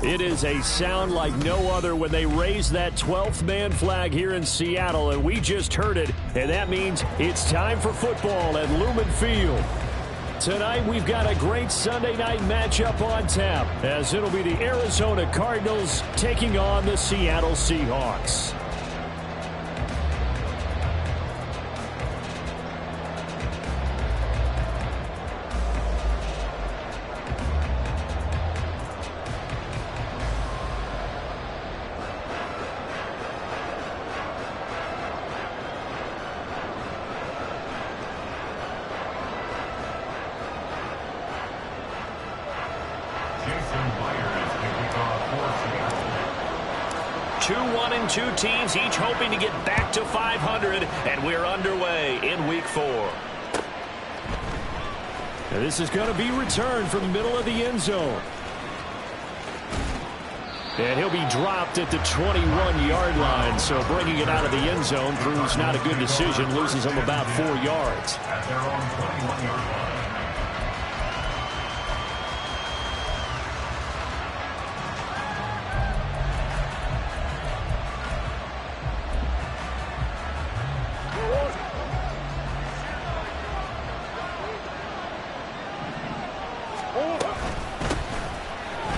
It is a sound like no other when they raise that 12th man flag here in Seattle, and we just heard it, and that means it's time for football at Lumen Field. Tonight we've got a great Sunday night matchup on tap, as it'll be the Arizona Cardinals taking on the Seattle Seahawks. Two teams each hoping to get back to 500, and we're underway in Week 4. Now this is going to be returned from the middle of the end zone. And he'll be dropped at the 21-yard line, so bringing it out of the end zone proves not a good decision, loses him about 4 yards. At their own 21-yard line.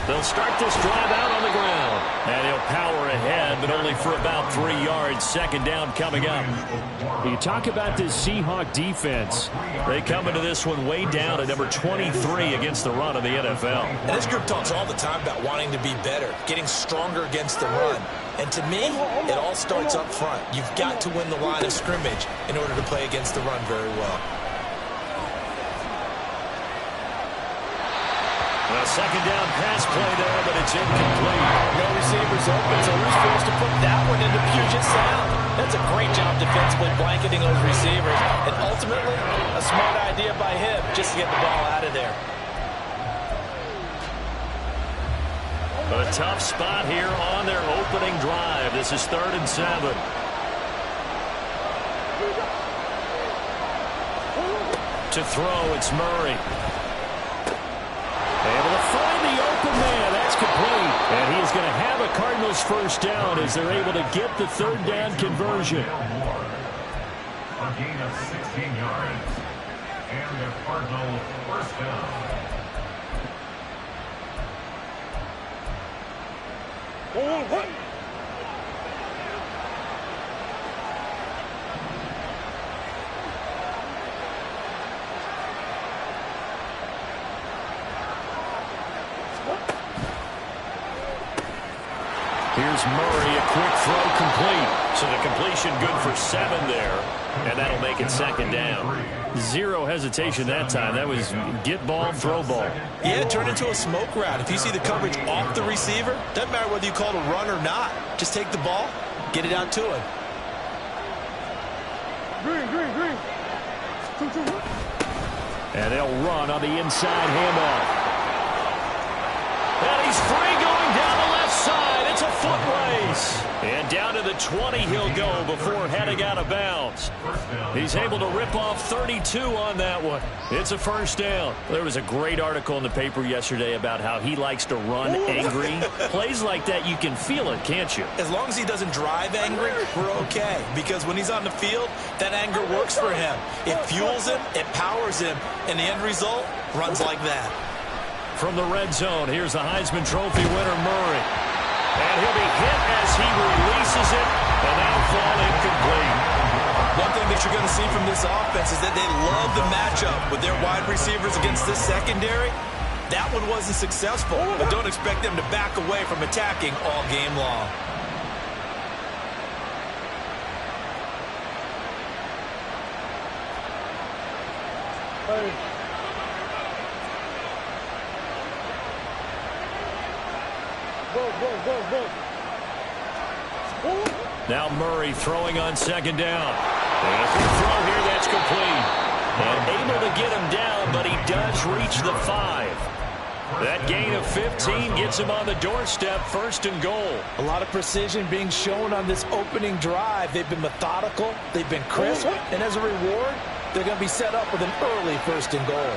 They'll start this drive out on the ground. And he'll power ahead, but only for about 3 yards. Second down coming up. You talk about this Seahawk defense. They come into this one way down at number 23 against the run of the NFL. And this group talks all the time about wanting to be better, getting stronger against the run. And to me, it all starts up front. You've got to win the line of scrimmage in order to play against the run very well. A second down pass play there, but it's incomplete. No receivers open, so who's forced to put that one into Puget Sound? That's a great job defensively blanketing those receivers. And ultimately, a smart idea by him just to get the ball out of there. A tough spot here on their opening drive. This is 3rd and 7. To throw, it's Murray. Able to find the open man. That's complete. And he is going to have a Cardinals first down as they're able to get the 3rd down conversion. A gain of 16 yards. And the Cardinal first down. Here's Murray, a quick throw complete. So the completion good for 7 there, and that'll make it 2nd down. Zero hesitation that time. That was get ball, throw ball. Yeah, turn into a smoke route. If you see the coverage off the receiver, doesn't matter whether you call it a run or not. Just take the ball, get it out to him. Green. And they'll run on the inside handoff. And he's free going down the left side. It's a foot race. And down to the 20 he'll go before heading out of bounds. He's able to rip off 32 on that one. It's a first down. There was a great article in the paper yesterday about how he likes to run angry. Plays like that, you can feel it, can't you? As long as he doesn't drive angry, we're okay. Because when he's on the field, that anger works for him. It fuels him, it powers him, and the end result runs like that. From the red zone, here's the Heisman Trophy winner, Murray. And he'll be hit as he releases it, and that'll fall incomplete. One thing that you're going to see from this offense is that they love the matchup with their wide receivers against this secondary. That one wasn't successful, but don't expect them to back away from attacking all game long. Now Murray throwing on 2nd down. And a quick throw here, that's complete. And able to get him down, but he does reach the 5. That gain of 15 gets him on the doorstep, 1st and goal. A lot of precision being shown on this opening drive. They've been methodical, they've been crisp, and as a reward, they're going to be set up with an early 1st and goal.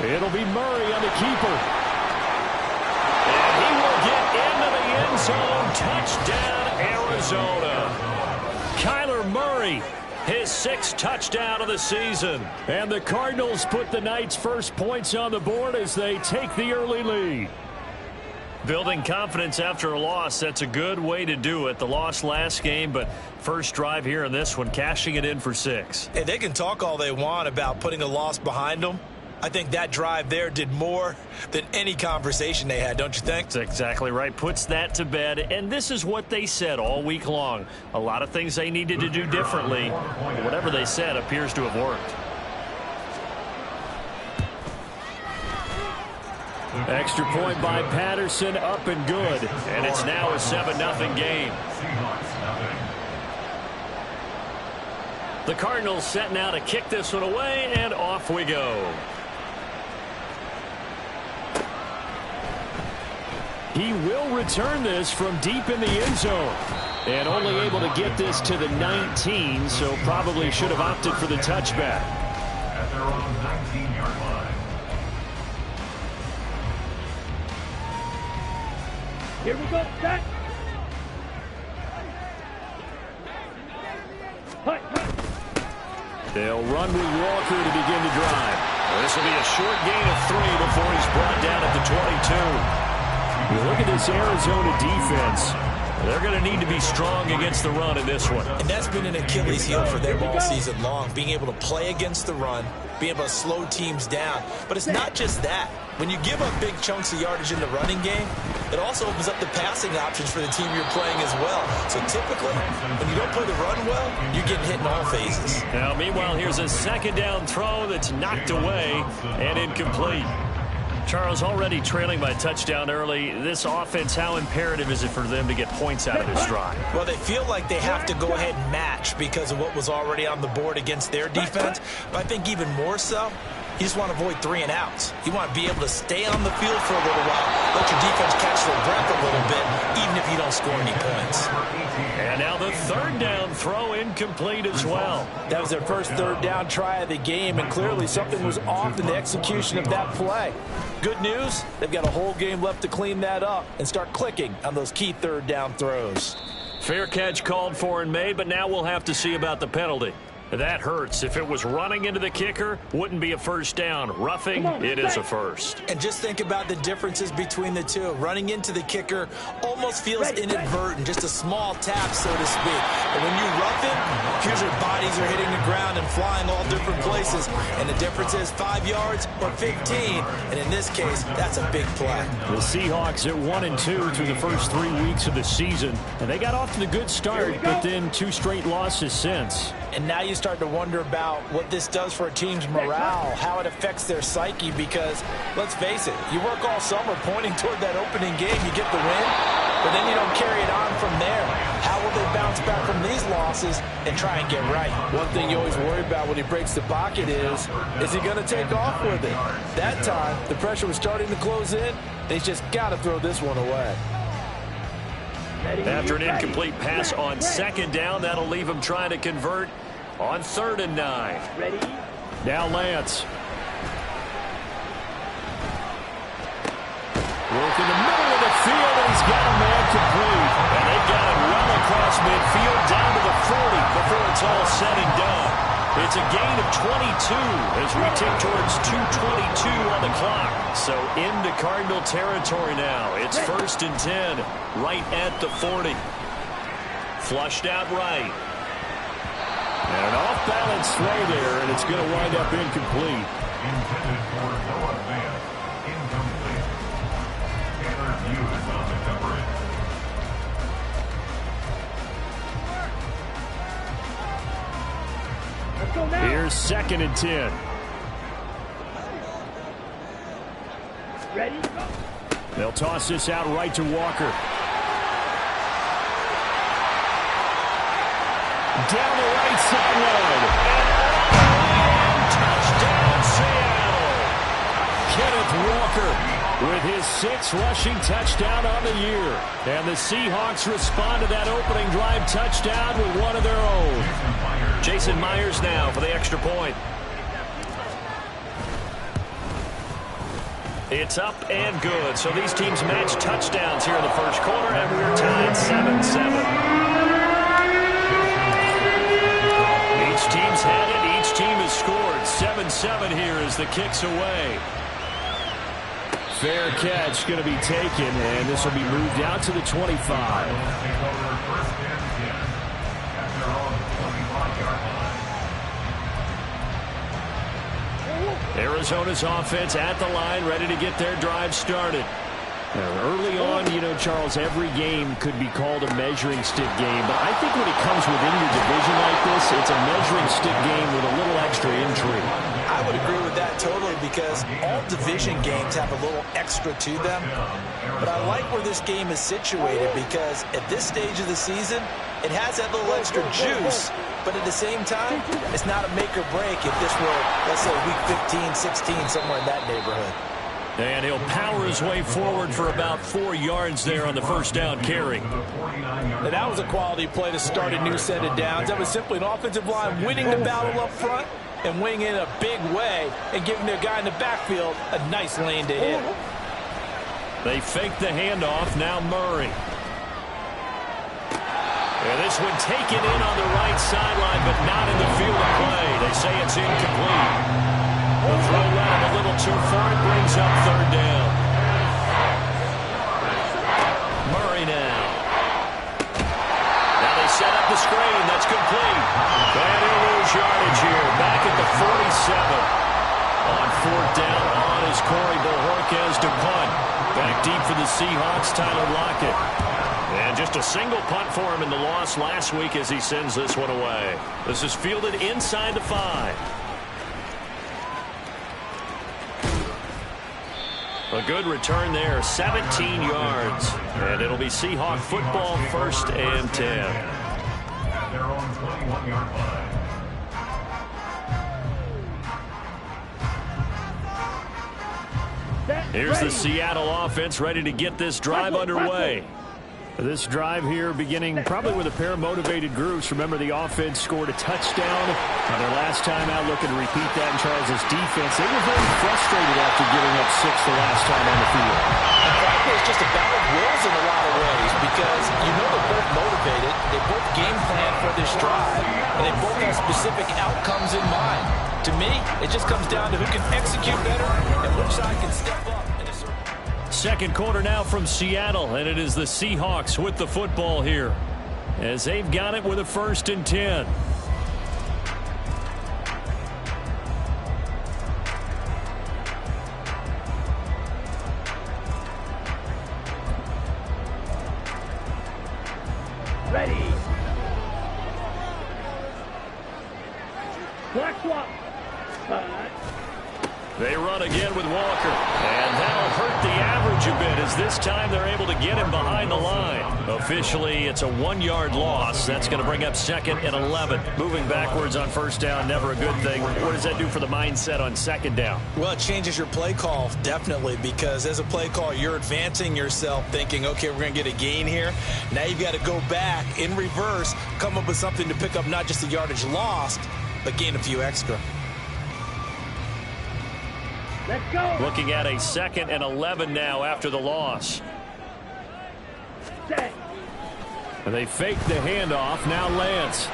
It'll be Murray on the keeper. And he will get into the end zone. Touchdown, Arizona. Kyler Murray, his 6th touchdown of the season. And the Cardinals put the Knights' first points on the board as they take the early lead. Building confidence after a loss, that's a good way to do it. The loss last game, but first drive here in this one, cashing it in for 6. Hey, they can talk all they want about putting a loss behind them. I think that drive there did more than any conversation they had, don't you think? That's exactly right. Puts that to bed. And this is what they said all week long. A lot of things they needed to do differently. Whatever they said appears to have worked. Extra point by Patterson, up and good. And it's now a 7-0 game. The Cardinals set now to kick this one away, and off we go. He will return this from deep in the end zone. And only able to get this to the 19, so probably should have opted for the touchback. At their own 19-yard line. Here we go, set. They'll run with Walker to begin the drive. This will be a short gain of 3 before he's brought down at the 22. You look at this Arizona defense. They're going to need to be strong against the run in this one. And that's been an Achilles heel for them all season long, being able to play against the run, being able to slow teams down. But it's not just that. When you give up big chunks of yardage in the running game, it also opens up the passing options for the team you're playing as well. So typically, when you don't play the run well, you're getting hit in all phases. Now, meanwhile, here's a 2nd down throw that's knocked away and incomplete. Charles, already trailing by touchdown early. This offense, how imperative is it for them to get points out of this drive? Well, they feel like they have to go ahead and match because of what was already on the board against their defense. But I think even more so, you just want to avoid 3 and outs. You want to be able to stay on the field for a little while, let your defense catch their breath a little bit, even if you don't score any points. And now the 3rd down throw incomplete as well. That was their first 3rd down try of the game, and clearly something was off in the execution of that play. Good news, they've got a whole game left to clean that up and start clicking on those key 3rd down throws. Fair catch called for and made, but now we'll have to see about the penalty. That hurts. If it was running into the kicker, wouldn't be a first down. Roughing, it is a first. And just think about the differences between the two. Running into the kicker almost feels inadvertent, just a small tap, so to speak. But when you rough it, usually bodies are hitting the ground and flying all different places. And the difference is 5 yards or 15. And in this case, that's a big play. The Seahawks at 1-2 through the first 3 weeks of the season. And they got off to the good start, but then 2 straight losses since. And now you start to wonder about what this does for a team's morale, how it affects their psyche, because, let's face it, you work all summer pointing toward that opening game, you get the win, but then you don't carry it on from there. How will they bounce back from these losses and try and get right? One thing you always worry about when he breaks the pocket is he going to take off with it? That time, the pressure was starting to close in, and he's just got to throw this one away. After an incomplete pass on 2nd down, that'll leave him trying to convert on 3rd and 9. Ready? Now Lance. Work in the middle of the field, and he's got a man complete. And they've got it well across midfield down to the 40 before it's all said and done. It's a gain of 22 as we tick towards 2:22 on the clock. So into Cardinal territory now. It's 1st and 10 right at the 40. Flushed out right. And an off-balance throw there, and it's going to wind up incomplete. Intended for Noah Van. Incomplete. Tanner Hughes on the coverage. Let's go now. Here's 2nd and 10. Ready? Go. They'll toss this out right to Walker. Down the right sideline. And touchdown, Seattle. Kenneth Walker with his 6th rushing touchdown on the year. And the Seahawks respond to that opening drive touchdown with one of their own. Jason Myers now for the extra point. It's up and good. So these teams match touchdowns here in the first quarter, and we're tied 7-7. Each team's had it. Each team has scored. 7-7 here as the kick's away. Fair catch going to be taken, and this will be moved out to the 25. Arizona's offense at the line, ready to get their drive started. Early on, you know, Charles, every game could be called a measuring stick game. But I think when it comes within your division like this, it's a measuring stick game with a little extra intrigue. I would agree with that totally because all division games have a little extra to them. But I like where this game is situated because at this stage of the season, it has that little extra juice. But at the same time, it's not a make or break if this were, let's say, week 15, 16, somewhere in that neighborhood. And he'll power his way forward for about 4 yards there on the first down carry. And that was a quality play to start a new set of downs. That was simply an offensive line winning the battle up front and winning in a big way and giving their guy in the backfield a nice lane to hit. They fake the handoff. Now Murray. And this one taken in on the right sideline, but not in the field of play. They say it's incomplete. The throw led him a little too far. It brings up third down. Murray now. Now they set up the screen. That's complete. And he'll lose yardage here. Back at the 47. On fourth down on is Corey Bojorquez to punt. Back deep for the Seahawks, Tyler Lockett. And just a single punt for him in the loss last week as he sends this one away. This is fielded inside the 5. A good return there, 17 yards. And it'll be Seahawk football, 1st and 10. At their own 21-yard line. Here's the Seattle offense ready to get this drive underway. This drive here beginning probably with a pair of motivated groups. Remember, the offense scored a touchdown on their last time out, looking to repeat that in Charles' defense. They were very frustrated after giving up 6 the last time on the field. And frankly, it's just a battle of wills in a lot of ways because you know they're both motivated. They both game plan for this drive, and they both have specific outcomes in mind. To me, it just comes down to who can execute better and which side can step up. Second quarter now from Seattle, and it is the Seahawks with the football here as they've got it with a 1st and 10. Ready. Black swap. They run again with Walker, and that'll hurt the average a bit as this time they're able to get him behind the line. Officially, it's a 1-yard loss. That's going to bring up 2nd and 11. Moving backwards on first down, never a good thing. What does that do for the mindset on 2nd down? Well, it changes your play call, definitely, because as a play call, you're advancing yourself thinking, okay, we're going to get a gain here. Now you've got to go back in reverse, come up with something to pick up not just the yardage lost, but gain a few extra. Let's go. Looking at a 2nd and 11 now after the loss. Set. And they fake the handoff. Now Lance.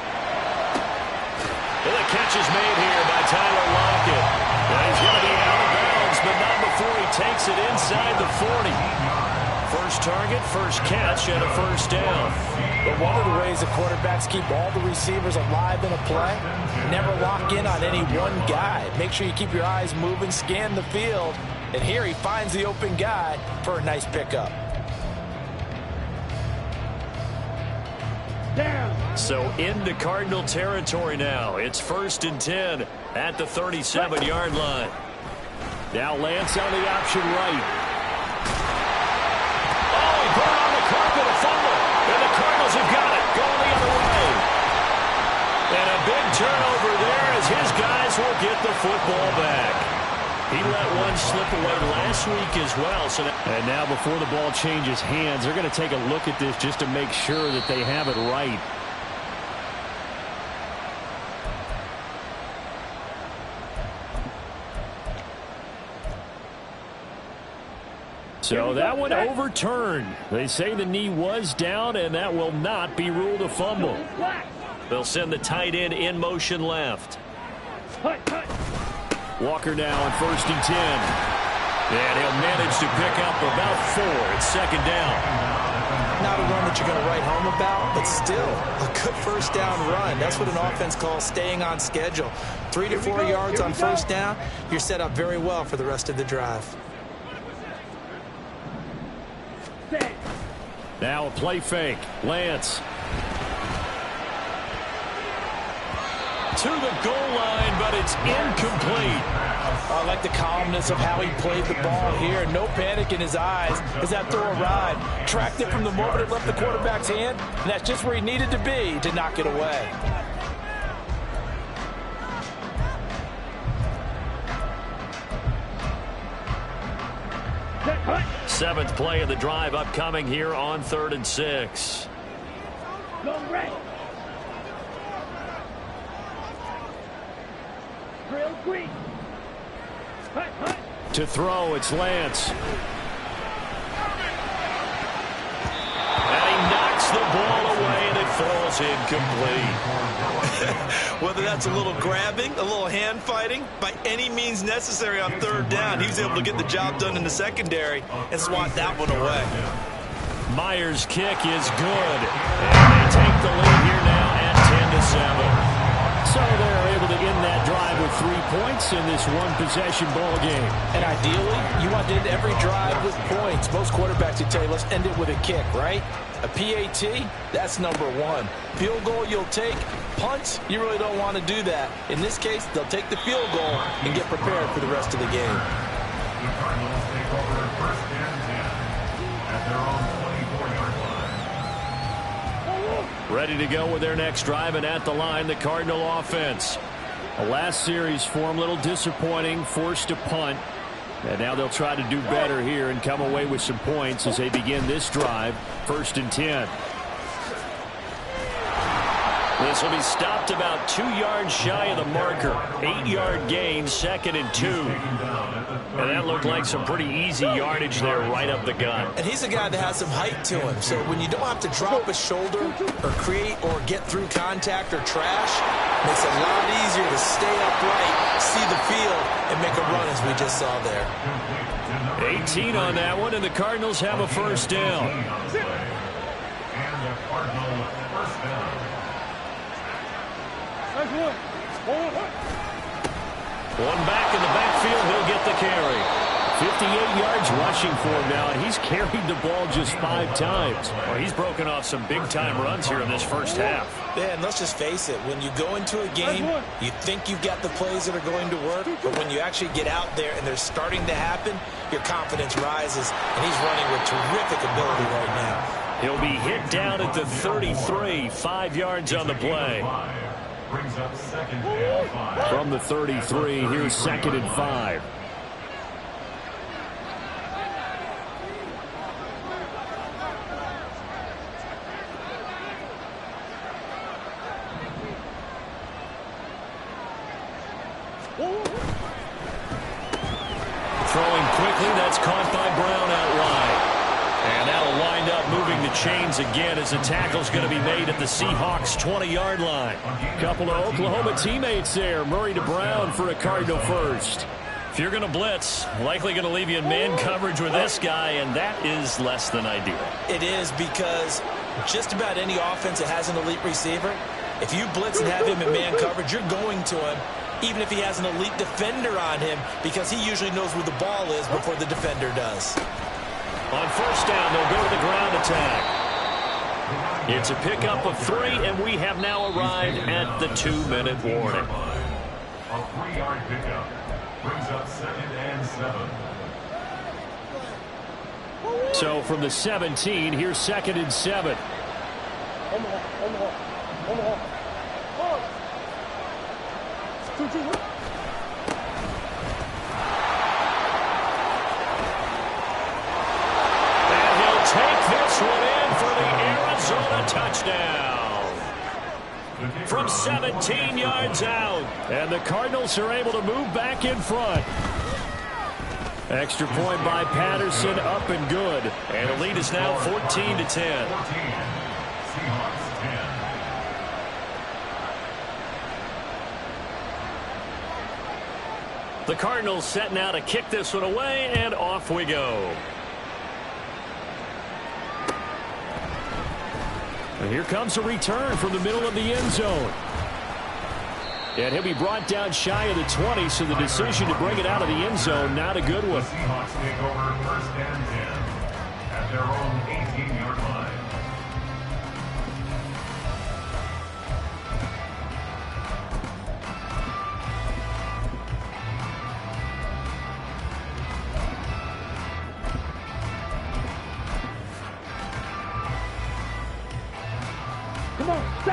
And the catch is made here by Tyler Lockett. And he's going to be out of bounds, but not before he takes it inside the 40. First target, first catch, and a 1st down. But one of the ways the quarterbacks keep all the receivers alive in a play, never lock in on any one guy. Make sure you keep your eyes moving, scan the field, and here he finds the open guy for a nice pickup. Down. So into Cardinal territory now. It's 1st and 10 at the 37-yard line. Now Lance on the option right. Put it on the carpet, a fumble. And the Cardinals have got it, going the other way. And a big turnover there as his guys will get the football back. He let one slip away last week as well. And now before the ball changes hands, they're going to take a look at this just to make sure that they have it right. So that one overturned. They say the knee was down, and that will not be ruled a fumble. They'll send the tight end in motion left. Walker now on 1st and 10. And he'll manage to pick up about 4. It's 2nd down. Not a run that you're going to write home about, but still a good 1st down run. That's what an offense calls staying on schedule. 3 to 4 yards on 1st down, you're set up very well for the rest of the drive. Now a play fake. Lance. To the goal line, but it's incomplete. I like the calmness of how he played the ball here. No panic in his eyes as that throw arrived. Tracked it from the moment it left the quarterback's hand, and that's just where he needed to be to knock it away. Seventh play of the drive upcoming here on 3rd and 6. Go red. Drill green. To throw, it's Lance. And he knocks the ball away, and it falls incomplete. Whether that's a little grabbing, a little hand fighting, by any means necessary on 3rd down, he was able to get the job done in the secondary and swat that one away. Myers' kick is good. And they take the lead here now at 10-7. So they're able to end that drive with 3 points in this one-possession ball game. And ideally, you want to end every drive with points. Most quarterbacks would tell you, let's end it with a kick, right? A PAT, that's number 1. Field goal you'll take. Punts, you really don't want to do that. In this case, they'll take the field goal and get prepared for the rest of the game. The Cardinals take over 1st and 10 at their own 24-yard line. Ready to go with their next drive, and at the line, the Cardinal offense. The last series form, a little disappointing, forced to punt. And now they'll try to do better here and come away with some points as they begin this drive, 1st and 10. This will be stopped about 2 yards shy of the marker. 8-yard gain, 2nd and 2. And that looked like some pretty easy yardage there right up the gut. And he's a guy that has some height to him. So when you don't have to drop a shoulder or create or get through contact or trash, it makes it a lot easier to stay upright, see the field, and make a run as we just saw there. 18 on that one, and the Cardinals have a 1st down. And the Cardinal 1st down. One back in the backfield, he'll get the carry. 58 yards rushing for him now, and he's carried the ball just 5 times. Well, he's broken off some big-time runs here in this first half. Yeah, and let's just face it, when you go into a game, you think you've got the plays that are going to work, but when you actually get out there and they're starting to happen, your confidence rises, and he's running with terrific ability right now. He'll be hit down at the 33, 5 yards on the play. Brings up 2nd and 5. From the 33, here's 2nd and 5. Throwing quickly, that's caught by Brown out wide. And that'll wind up moving the chains again as the tackle's going to be made at the Seahawks' 20-yard line. Couple of Oklahoma teammates there. Murray to Brown for a Cardinal first. If you're going to blitz, likely going to leave you in man coverage with this guy, and that is less than ideal. It is, because just about any offense that has an elite receiver, if you blitz and have him in man coverage, you're going to him, even if he has an elite defender on him, because he usually knows where the ball is before the defender does. On 1st down, they'll go to the ground attack. It's a pickup of 3, and we have now arrived at the 2-minute warning. A 3-yard pickup brings up 2nd and 7. So from the 17, here's 2nd and 7. Take this one in for the Arizona touchdown. From 17 yards out. And the Cardinals are able to move back in front. Extra point by Patterson, up and good. And the lead is now 14-10. 14. Seahawks 10. The Cardinals setting out to kick this one away, and off we go. And here comes a return from the middle of the end zone. And he'll be brought down shy of the 20, so the decision to bring it out of the end zone, not a good one. The Seahawks take over first and 10 at their own 18-yard line.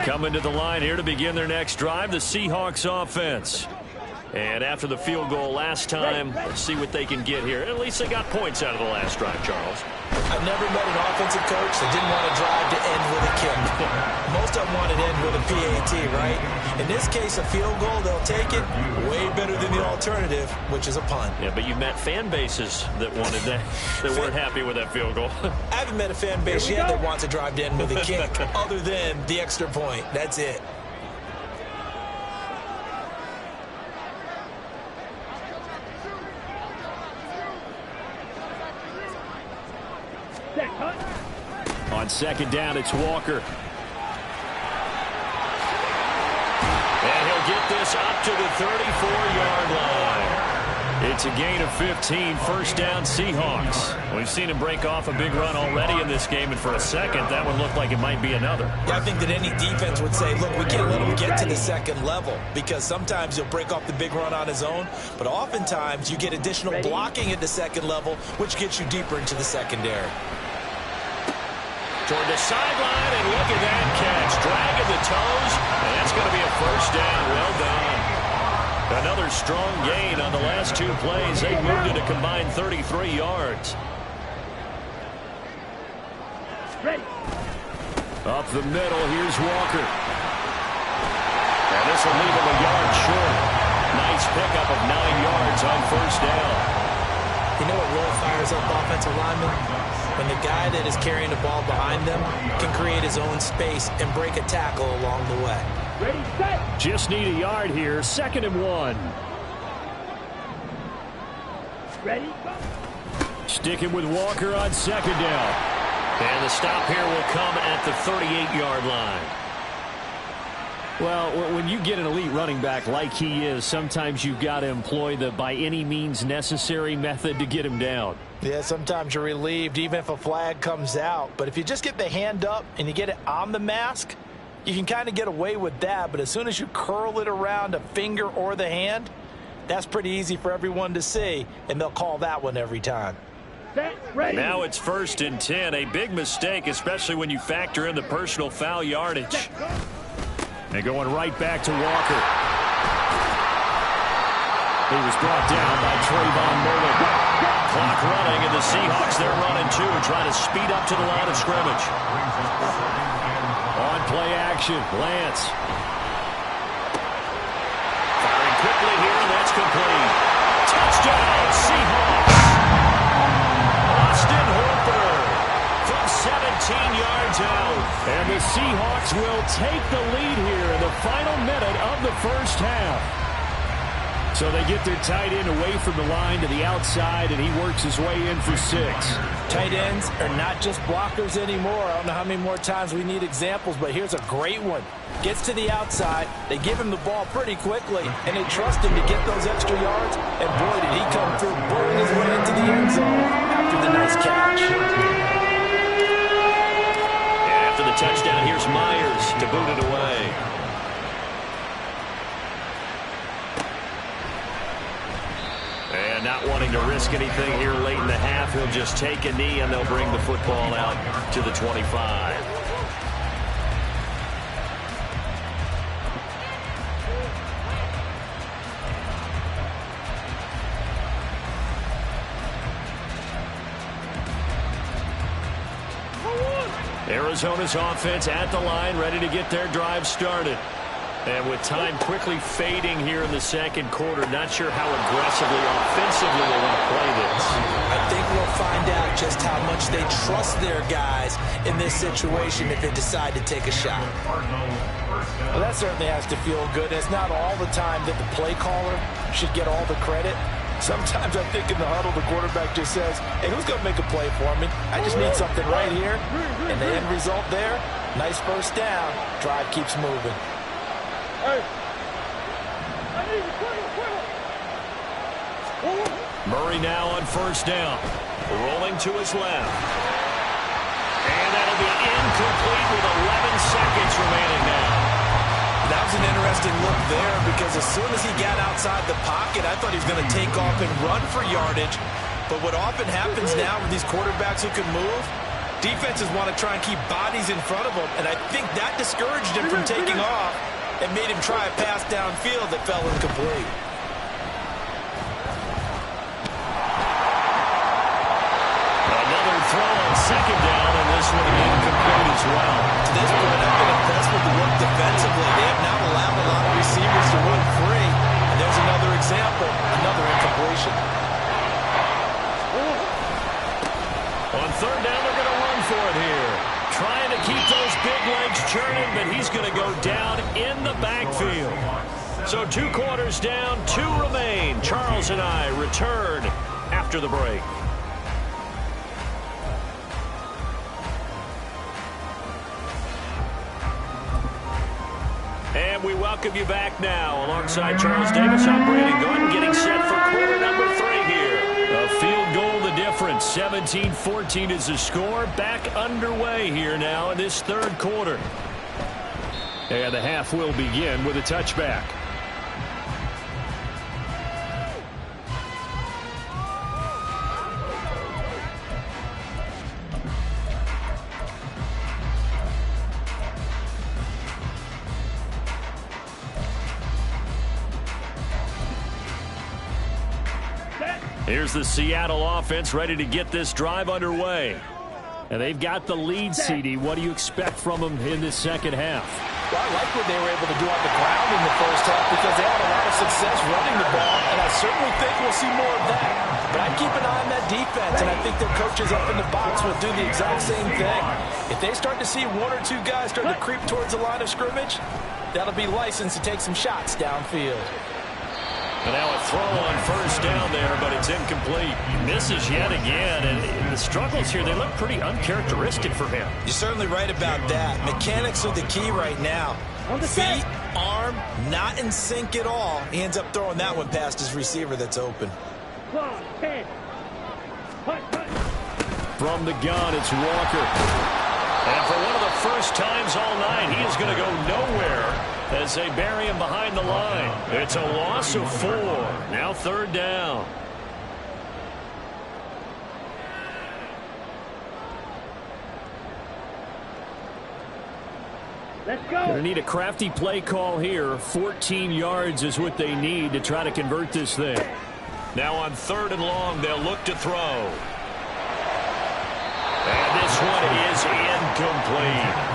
Coming to the line here to begin their next drive, the Seahawks offense. And after the field goal last time, let's see what they can get here. At least they got points out of the last drive, Charles. I've never met an offensive coach that didn't want to drive to end with a kick. Most of them want to end with a PAT, right? In this case, a field goal, they'll take it. Way better than the alternative, which is a punt. Yeah, but you met fan bases that wanted that, that weren't happy with that field goal. I haven't met a fan base yet that wants to drive to end with a kick, other than the extra point. That's it. On second down, it's Walker. And he'll get this up to the 34-yard line. It's a gain of 15, first down Seahawks. We've seen him break off a big run already in this game, and for a second, that one looked like it might be another. Yeah, I think that any defense would say, look, we can't let him get to the second level, because sometimes he'll break off the big run on his own, but oftentimes you get additional blocking at the second level, which gets you deeper into the secondary. Toward the sideline, and look at that catch. Dragging the toes, and that's going to be a first down. Well done. Another strong gain on the last two plays. They moved it a combined 33 yards. Ready. Up the middle, here's Walker. And this will leave him a yard short. Nice pickup of 9 yards on first down. You know what really fires up offensive linemen? When the guy that is carrying the ball behind them can create his own space and break a tackle along the way. Ready, set. Just need a yard here, 2nd and 1. Ready, go. Sticking with Walker on second down. And the stop here will come at the 38-yard line. Well, when you get an elite running back like he is, sometimes you've got to employ the by any means necessary method to get him down. Yeah, sometimes you're relieved even if a flag comes out. But if you just get the hand up and you get it on the mask, you can kind of get away with that. But as soon as you curl it around a finger or the hand, that's pretty easy for everyone to see, and they'll call that one every time. Set, ready. Now it's 1st and 10. A big mistake, especially when you factor in the personal foul yardage. And going right back to Walker. He was brought down by Trayvon Mullen. Clock running, and the Seahawks, they're running too, trying to speed up to the line of scrimmage. On play action, Lance. Firing quickly here, and that's complete. Touchdown, Seahawks. Austin Hooper from 17 yards out. And the Seahawks will take the lead here in the final minute of the first half. So they get their tight end away from the line to the outside, and he works his way in for 6. Tight ends are not just blockers anymore. I don't know how many more times we need examples, but here's a great one. Gets to the outside, they give him the ball pretty quickly, and they trust him to get those extra yards, and boy, did he come through, bulling his way into the end zone after the nice catch. And after the touchdown, here's Myers to boot it away. And not wanting to risk anything here late in the half, he'll just take a knee, and they'll bring the football out to the 25. Arizona's offense at the line, ready to get their drive started. And with time quickly fading here in the second quarter, not sure how aggressively, offensively they want to play this. I think we'll find out just how much they trust their guys in this situation if they decide to take a shot. Well, that certainly has to feel good. It's not all the time that the play caller should get all the credit. Sometimes I think in the huddle, the quarterback just says, hey, who's going to make a play for me? I just need something right here. And the end result there, nice first down. Drive keeps moving. Murray now on first down. Rolling to his left. And that'll be incomplete with 11 seconds remaining now. That was an interesting look there because as soon as he got outside the pocket, I thought he was going to take off and run for yardage. But what often happens now with these quarterbacks who can move, defenses want to try and keep bodies in front of them, and I think that discouraged him from taking off and made him try a pass downfield that fell incomplete. Another throw on second down, and this one incomplete as well. To this point, I've been impressed with the work defensively. They have not allowed a lot of receivers to run free. And there's another example, another incompletion. On third down, they're going to run for it here. Trying to keep those big legs churning, but he's going to go down in the backfield. So 2 quarters down, 2 remain. Charles and I return after the break. And we welcome you back now. Alongside Charles Davis, I'm Brandon Gordon, getting set for quarter number 3 here. A field goal the difference. 17-14 is the score. Back underway here now in this third quarter. And the half will begin with a touchback. Here's the Seattle offense ready to get this drive underway. And they've got the lead, CD. What do you expect from them in this second half? Well, I like what they were able to do on the ground in the first half because they had a lot of success running the ball, and I certainly think we'll see more of that. But I keep an eye on that defense, and I think their coaches up in the box will do the exact same thing. If they start to see 1 or 2 guys start to creep towards the line of scrimmage, that'll be licensed to take some shots downfield. And now a throw on first down there, but it's incomplete. Misses yet again, and the struggles here, they look pretty uncharacteristic for him. You're certainly right about that. Mechanics are the key right now. Feet, arm, not in sync at all. He ends up throwing that one past his receiver that's open. From the gun, it's Walker. And for one of the first times all night, he is going to go nowhere as they bury him behind the line. It's a loss of 4. Now third down. Let's go. Going to need a crafty play call here. 14 yards is what they need to try to convert this thing. Now on third and long, they'll look to throw. And this one is incomplete.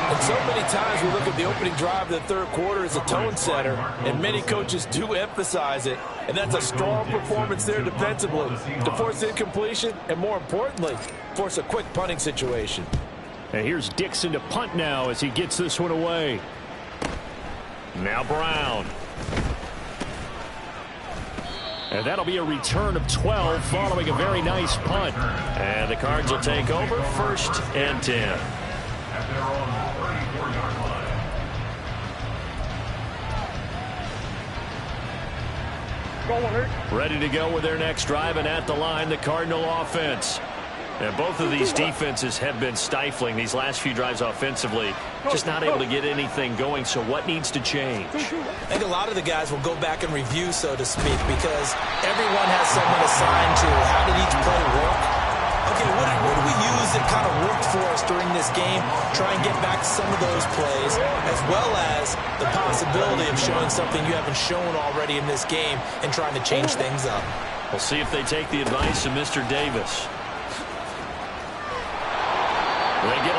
And so many times we look at the opening drive of the third quarter as a tone setter, and many coaches do emphasize it. And that's a strong performance there defensively to force incompletion and, more importantly, force a quick punting situation. And here's Dixon to punt now as he gets this one away. Now Brown. And that'll be a return of 12 following a very nice punt. And the Cards will take over 1st and 10. At their own 34-yard line. Ready to go with their next drive, and at the line, the Cardinal offense. And both of these defenses have been stifling these last few drives offensively. Just not able to get anything going, so what needs to change? I think a lot of the guys will go back and review, so to speak, because everyone has someone assigned to how did each play work. Okay, what do we use that kind of worked for us during this game? Try and get back some of those plays, as well as the possibility of showing something you haven't shown already in this game and trying to change things up. We'll see if they take the advice of Mr. Davis. They get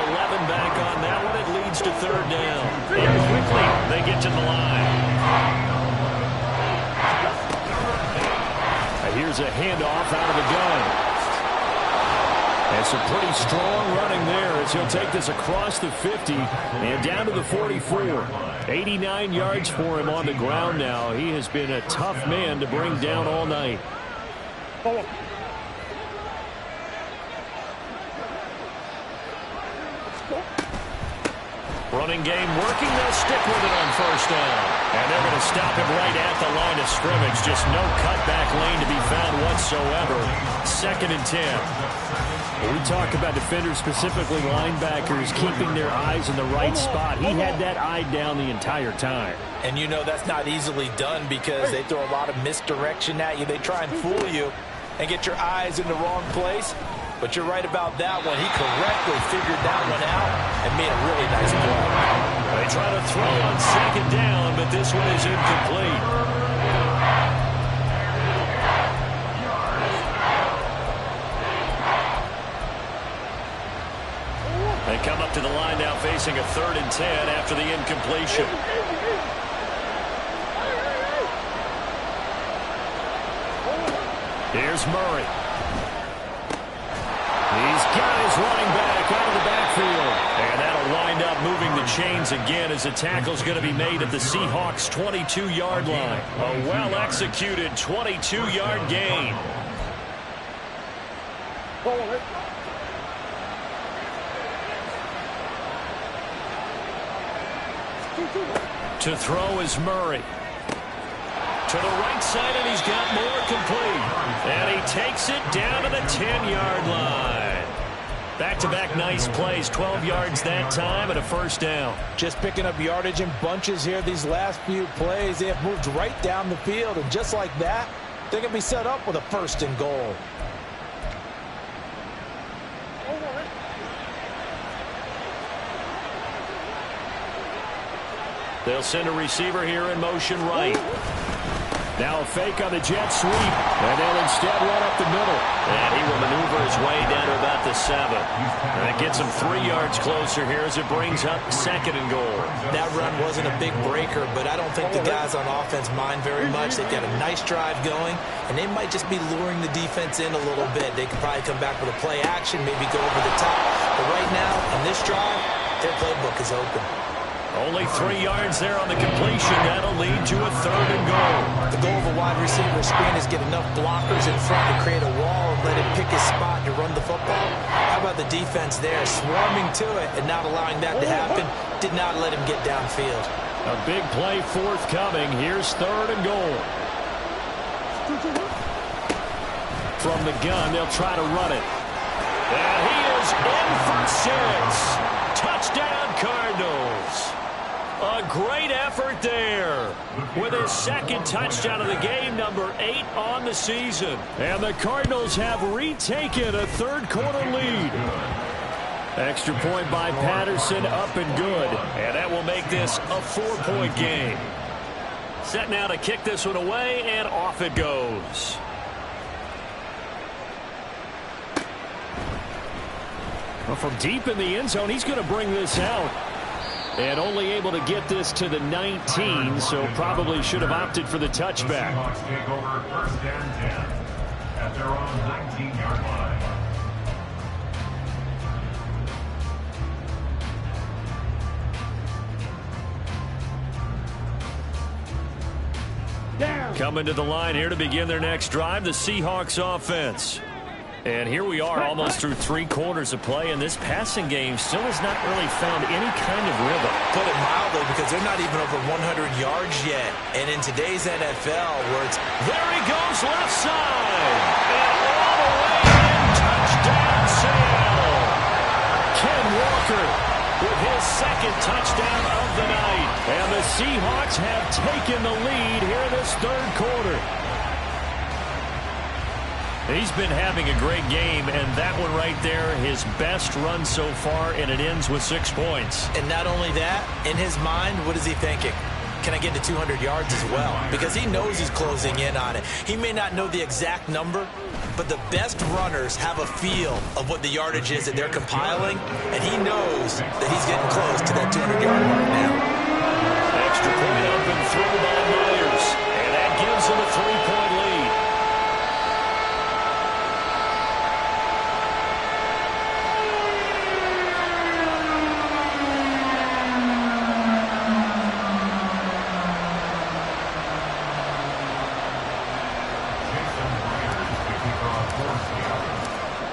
back on that one. It leads to third down. And quickly, they get to the line. Here's a handoff out of the gun. And some pretty strong running there as he'll take this across the 50 and down to the 44. 89 yards for him on the ground now. He has been a tough man to bring down all night. Running game working. They'll stick with it on first down. And they're going to stop him right at the line of scrimmage. Just no cutback lane to be found whatsoever. 2nd and 10. When we talk about defenders, specifically linebackers, keeping their eyes in the right spot. He had that eye down the entire time. And you know that's not easily done because they throw a lot of misdirection at you. They try and fool you and get your eyes in the wrong place. But you're right about that one. He correctly figured that one out and made a really nice play. They try to throw on 2nd down, but this one is incomplete. They come up to the line now facing a 3rd and 10 after the incompletion. Here's Murray. He's got his running back out of the backfield. And that'll wind up moving the chains again as the tackle's going to be made at the Seahawks' 22-yard line. A well-executed 22-yard gain. To throw is Murray. To the right side, and he's got more complete. And he takes it down to the 10-yard line. Back-to-back nice plays, 12 yards that time and a first down. Just picking up yardage in bunches here these last few plays. They have moved right down the field, and just like that, they're going to be set up with a 1st and goal. They'll send a receiver here in motion right. Now a fake on the jet sweep, and they'll instead run up the middle. And he will maneuver his way down to about the 7. And it gets him 3 yards closer here as it brings up 2nd and goal. That run wasn't a big breaker, but I don't think the guys on offense mind very much. They've got a nice drive going, and they might just be luring the defense in a little bit. They could probably come back with a play action, maybe go over the top. But right now, in this drive, their playbook is open. Only 3 yards there on the completion. That'll lead to a 3rd and goal. The goal of a wide receiver screen is get enough blockers in front to create a wall and let him pick his spot to run the football. How about the defense there, swarming to it and not allowing that to happen? Did not let him get downfield. A big play forthcoming. Here's 3rd and goal. From the gun, they'll try to run it. And he is in for 6. Touchdown, Cardinals. A great effort there with his 2nd touchdown of the game, number 8 on the season. And the Cardinals have retaken a 3rd quarter lead. Extra point by Patterson, up and good. And that will make this a 4-point game. Set now to kick this one away, and off it goes. Well, from deep in the end zone, he's going to bring this out. And only able to get this to the 19, so probably should have opted for the touchback. Seahawks take over 1st and 10 at their own 19-yard line. Down. Coming to the line here to begin their next drive, the Seahawks offense. And here we are almost through 3 quarters of play, and this passing game still has not really found any kind of rhythm. Put it mildly, because they're not even over 100 yards yet. And in today's NFL, where it's... There he goes, left side. And all the way in, touchdown Seattle. Ken Walker with his 2nd touchdown of the night. And the Seahawks have taken the lead here in this 3rd quarter. He's been having a great game, and that one right there, his best run so far, and it ends with 6 points. And not only that, in his mind, what is he thinking? can I get to 200 yards as well? Because he knows he's closing in on it. He may not know the exact number, but the best runners have a feel of what the yardage is that they're compiling, and he knows that he's getting close to that 200-yard mark now. Extra point up and through by Myers, and that gives him a 3-point lead.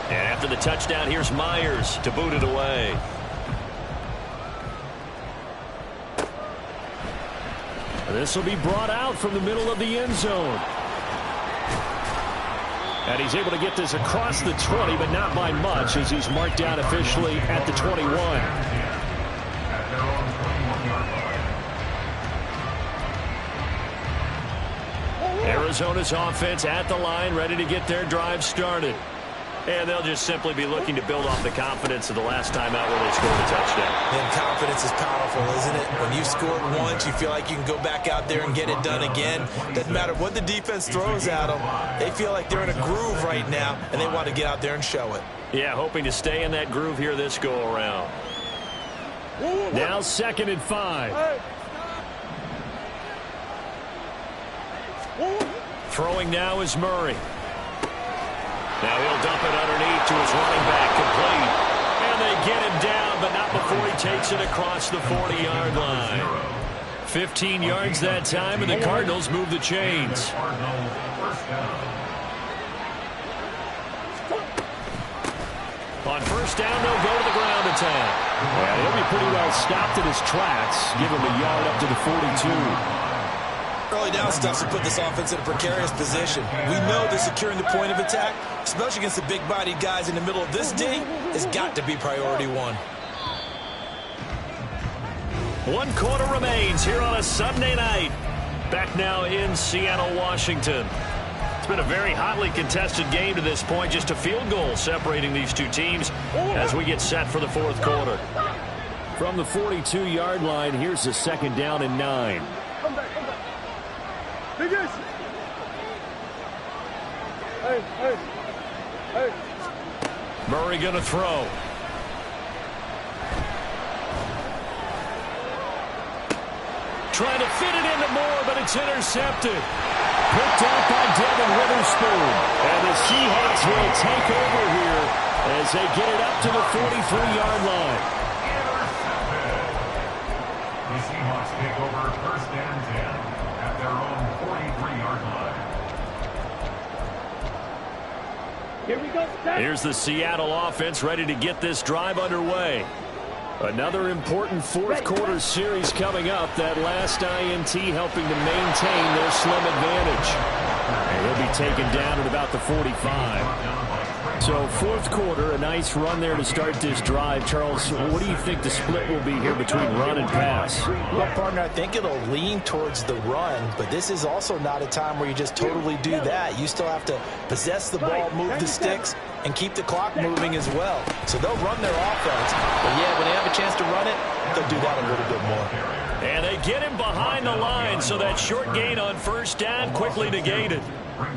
And after the touchdown, here's Myers to boot it away. This will be brought out from the middle of the end zone. And he's able to get this across the 20, but not by much, as he's marked down officially at the 21. Arizona's offense at the line, ready to get their drive started. And they'll just simply be looking to build off the confidence of the last time out where they scored a touchdown. And confidence is powerful, isn't it? When you've scored once, you feel like you can go back out there and get it done again. Doesn't matter what the defense throws at them. They feel like they're in a groove right now, and they want to get out there and show it. Yeah, hoping to stay in that groove here this go-around. Now 2nd and 5. Throwing now is Murray. Now he'll dump it underneath to his running back, complete. And they get him down, but not before he takes it across the 40-yard line. 15 yards that time, and the Cardinals move the chains. On first down, they'll go to the ground attack. Yeah, he'll be pretty well stopped in his tracks. Give him a yard up to the 42. Early down stuff to put this offense in a precarious position. We know that securing the point of attack, especially against the big-bodied guys in the middle of this D, has got to be priority one. 1 quarter remains here on a Sunday night. Back now in Seattle, Washington. It's been a very hotly contested game to this point. Just a field goal separating these two teams as we get set for the 4th quarter. From the 42-yard line, here's a 2nd down and 9. Murray going to throw. Trying to fit it into Moore, but it's intercepted. Picked out by Devin Witherspoon. And the Seahawks will take over here as they get it up to the 43-yard line. The Seahawks take over 1st and 10 at their own 43-yard line. Here we go. Here's the Seattle offense ready to get this drive underway. Another important 4th quarter series coming up. That last INT helping to maintain their slim advantage. And he'll be taken down at about the 45. So 4th quarter, a nice run there to start this drive. Charles, what do you think the split will be here between run and pass? Well, partner, I think it'll lean towards the run, but this is also not a time where you just totally do that. You still have to possess the ball, move the sticks, and keep the clock moving as well. So they'll run their offense, but yeah, when they have a chance to run it, they'll do that a little bit more. And they get him behind the line, so that short gain on first down quickly negated.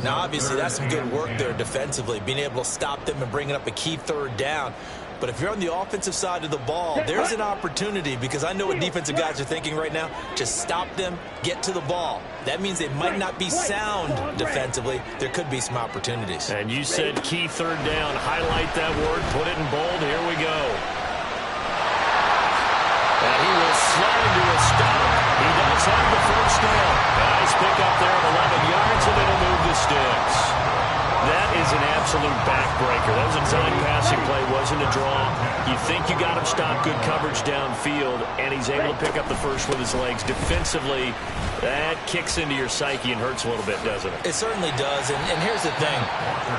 Now, obviously, that's some good work there defensively, being able to stop them and bringing up a key 3rd down. But if you're on the offensive side of the ball, there's an opportunity, because I know what defensive guys are thinking right now. Just stop them, get to the ball. That means they might not be sound defensively. There could be some opportunities. And you said key 3rd down. Highlight that word, put it in bold. Here we go. And he will slide to a stop. He does have the first down. Nice pick up there of 11 yards, and it'll move the sticks. That is an absolute backbreaker. That was a time passing play, wasn't a draw. You think you got him stopped, good coverage downfield, and he's able to pick up the first with his legs. Defensively, that kicks into your psyche and hurts a little bit, doesn't it? It certainly does, and here's the thing.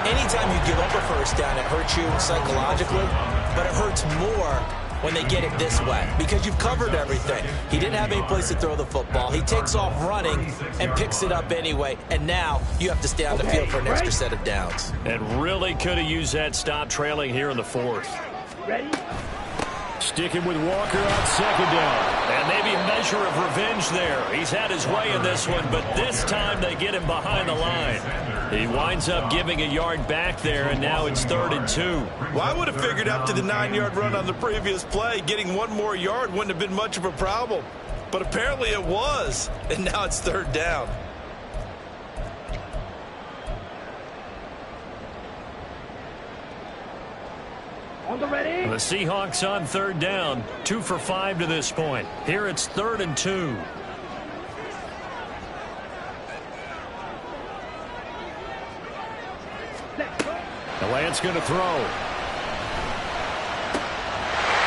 Anytime you give up a first down, it hurts you psychologically, but it hurts more when they get it this way, because you've covered everything. He didn't have any place to throw the football. He takes off running and picks it up anyway, and now you have to stay on the field for an extra set of downs. And really could have used that stop trailing here in the 4th. Ready? Sticking with Walker on second down. And maybe a measure of revenge there. He's had his way in this one, but this time they get him behind the line. He winds up giving a yard back there, and now it's 3rd and 2. Well, I would have figured after the 9-yard run on the previous play, getting one more yard wouldn't have been much of a problem. But apparently it was, and now it's 3rd down. On the ready. The Seahawks on 3rd down, 2 for 5 to this point. Here it's 3rd and 2. The Lance going to throw.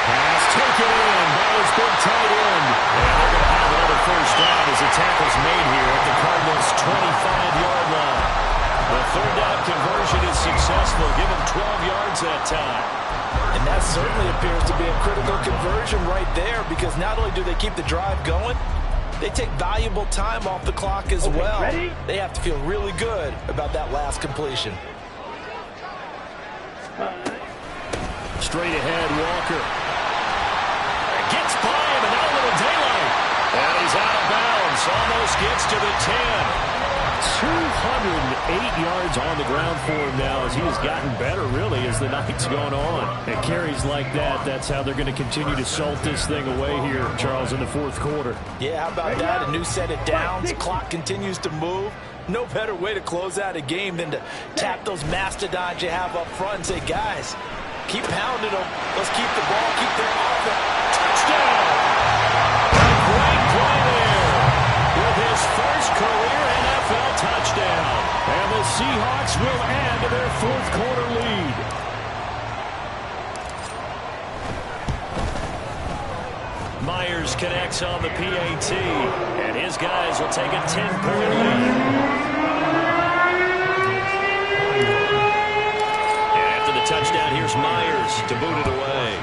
Pass taken in by his big tight end. And they're going to have another first down as the tackle's made here at the Cardinals' 25-yard line. The 3rd down conversion is successful. Give him 12 yards that time. And that certainly appears to be a critical conversion right there, because not only do they keep the drive going, they take valuable time off the clock as well. Ready? They have to feel really good about that last completion. Straight ahead, Walker. Gets by him, and now a little daylight. And he's out of bounds. Almost gets to the 10. 208 yards on the ground for him now as he has gotten better, really, as the night's gone on. And carries like that, that's how they're going to continue to salt this thing away here, Charles, in the 4th quarter. Yeah, how about that? A new set of downs. Clock continues to move. No better way to close out a game than to tap those mastodons you have up front and say, guys, keep pounding them. Let's keep the ball, keep their offense. Touchdown! A great play there with his first career NFL touchdown. And the Seahawks will add to their 4th quarter lead. Myers connects on the PAT, and his guys will take a 10-point lead. And after the touchdown, here's Myers to boot it away.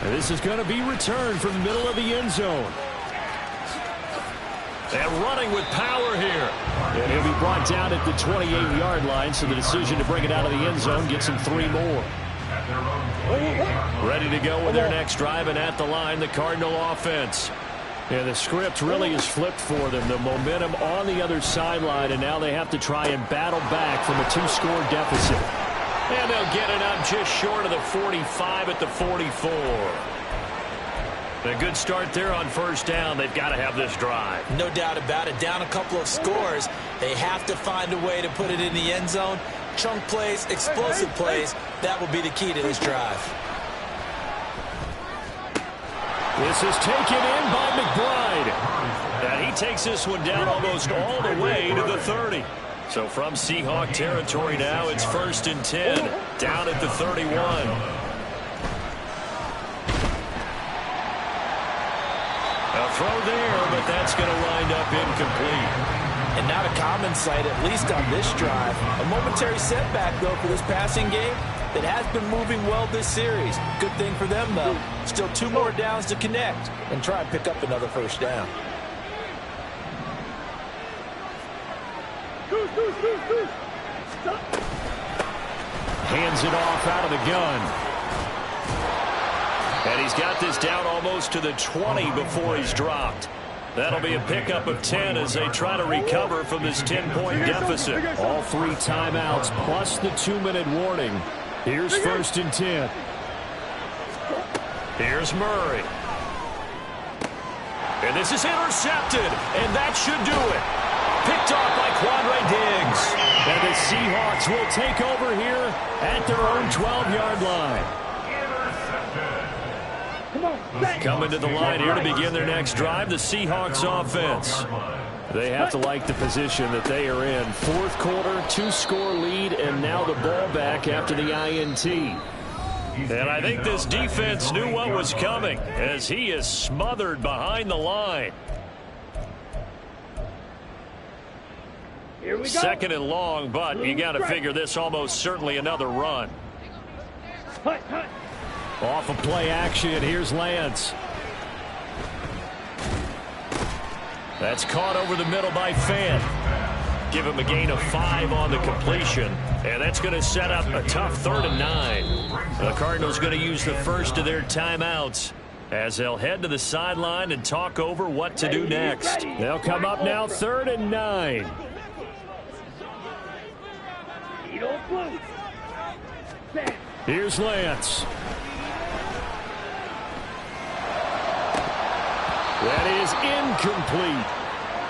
And this is going to be returned from the middle of the end zone. And running with power here. And he'll be brought down at the 28-yard line, so the decision to bring it out of the end zone gets him 3 more. Ready to go with their next drive, and at the line, the Cardinal offense. And the script really is flipped for them. The momentum on the other sideline, and now they have to try and battle back from a 2-score deficit. And they'll get it up just short of the 45 at the 44. A good start there on first down. They've got to have this drive. No doubt about it. Down a couple of scores. They have to find a way to put it in the end zone. Chunk plays, explosive plays. That will be the key to this drive. This is taken in by McBride. And he takes this one down almost all the way to the 30. So from Seahawk territory now, it's 1st and 10. Down at the 31. A throw there, but that's going to wind up incomplete. And not a common sight, at least on this drive. A momentary setback, though, for this passing game that has been moving well this series. Good thing for them, though. Still 2 more downs to connect and try and pick up another first down. Hands it off out of the gun. And he's got this down almost to the 20 before he's dropped. That'll be a pickup of 10 as they try to recover from this 10-point deficit. All 3 timeouts plus the 2-minute warning. Here's 1st and 10. Here's Murray. And this is intercepted, and that should do it. Picked off by Quandre Diggs. And the Seahawks will take over here at their own 12-yard line. Coming to the line here to begin their next drive, the Seahawks offense. They have to like the position that they are in. 4th quarter, 2-score lead, and now the ball back after the INT. And I think this defense knew what was coming as he is smothered behind the line. Here we go. 2nd and long, but you got to figure this almost certainly another run. Hut, hut. Off of play action, here's Lance. That's caught over the middle by Fan. Give him a gain of 5 on the completion. And that's going to set up a tough 3rd and 9. The Cardinals going to use the first of their timeouts as they'll head to the sideline and talk over what to do next. They'll come up now 3rd and 9. Here's Lance. That is incomplete.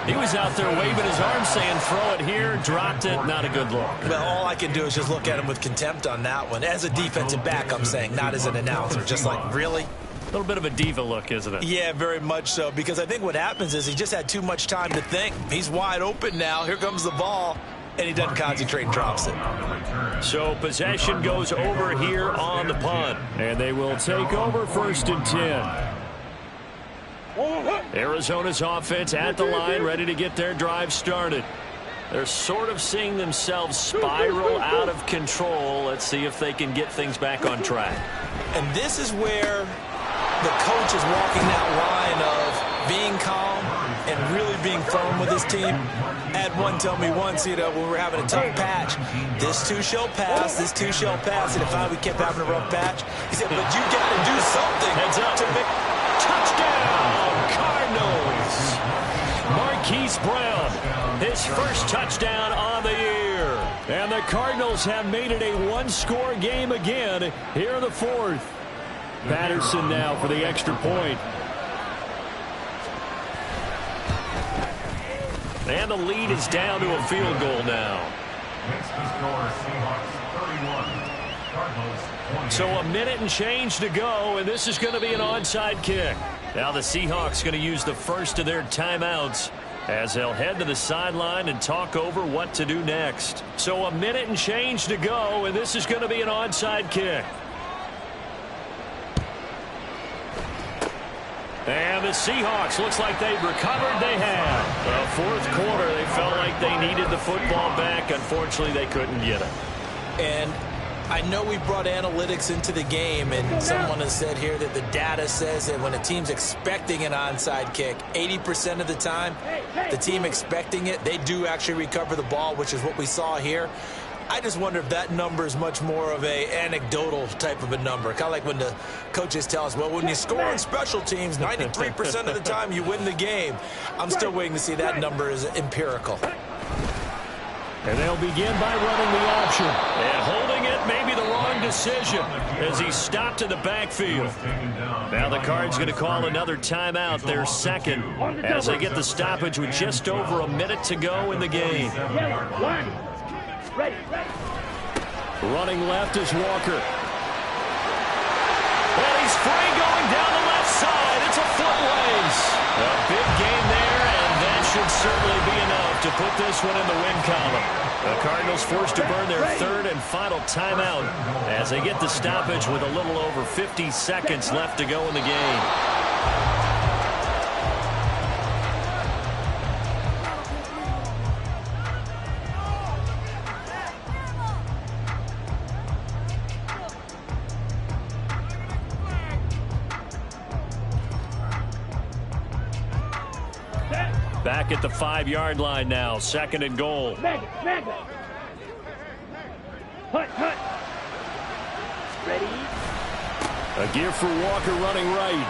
He was out there waving his arm saying throw it here, dropped it, not a good look. Well, all I can do is just look at him with contempt on that one. As a defensive back, I'm saying, not as an announcer. Just like, really? A little bit of a diva look, isn't it? Yeah, very much so, because I think what happens is he just had too much time to think. He's wide open now. Here comes the ball, and he doesn't concentrate and drops it. So possession goes over here on the punt. And they will take over 1st and 10. Arizona's offense at the line, ready to get their drive started. They're sort of seeing themselves spiral out of control. Let's see if they can get things back on track. And this is where the coach is walking that line of being calm and really being firm with his team. Had one tell me once, when we're having a tough patch, this too shall pass, this too shall pass. And if we kept having a rough patch, he said, but you got to do something. Heads up. To make Touchdown, Cardinals. Marquise Brown, his first touchdown on the year. And the Cardinals have made it a one-score game again here in the 4th. Patterson now for the extra point. And the lead is down to a field goal now. Makes the score Seahawks 31. Cardinals 28. So a minute and change to go, and this is going to be an onside kick. Now the Seahawks going to use the first of their timeouts as they'll head to the sideline and talk over what to do next. So a minute and change to go, and this is going to be an onside kick. And the Seahawks, looks like they've recovered. They have. The 4th quarter, they felt like they needed the football back. Unfortunately, they couldn't get it. And I know we brought analytics into the game, and someone has said here that the data says that when a team's expecting an onside kick, 80% of the time, the team expecting it, they do actually recover the ball, which is what we saw here. I just wonder if that number is much more of a anecdotal type of a number. Kind of like when the coaches tell us, well, when you score on special teams, 93% of the time you win the game. I'm still waiting to see that number is empirical. And they'll begin by running the option. And holding it may be the wrong decision as he stopped in the backfield. Now the Cards going to call another timeout, their second, as they get the stoppage with just over a minute to go in the game. Running left is Walker. And he's free going down the left side. It's a foot race. A big gain there, and that should certainly be enough to put this one in the win column. The Cardinals forced to burn their 3rd and final timeout as they get the stoppage with a little over 50 seconds left to go in the game. Back at the 5-yard line now, 2nd and goal. Magnet. Hut. Ready. A gift for Walker running right.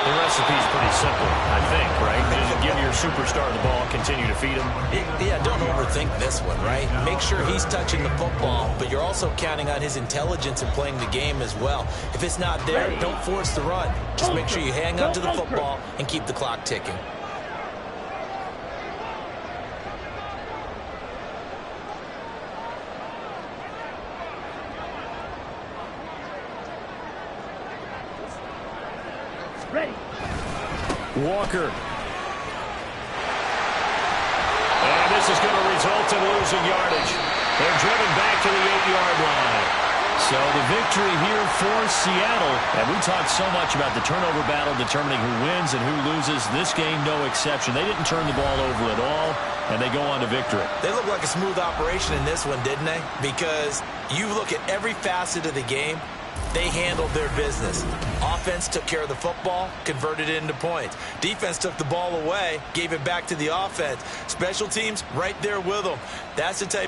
The recipe's pretty simple, I think, right? Just give your superstar the ball, continue to feed him. Yeah, don't overthink this one, right? Make sure he's touching the football, but you're also counting on his intelligence in playing the game as well. If it's not there, don't force the run. Just make sure you hang on to the football and keep the clock ticking. Ready. Walker. And this is going to result in losing yardage. They're driven back to the 8-yard line. So the victory here for Seattle. And we talked so much about the turnover battle determining who wins and who loses. This game, no exception. They didn't turn the ball over at all, and they go on to victory. They look like a smooth operation in this one, didn't they? Because you look at every facet of the game, they handled their business. Offense took care of the football, converted it into points. Defense took the ball away, gave it back to the offense. Special teams, right there with them. That's the type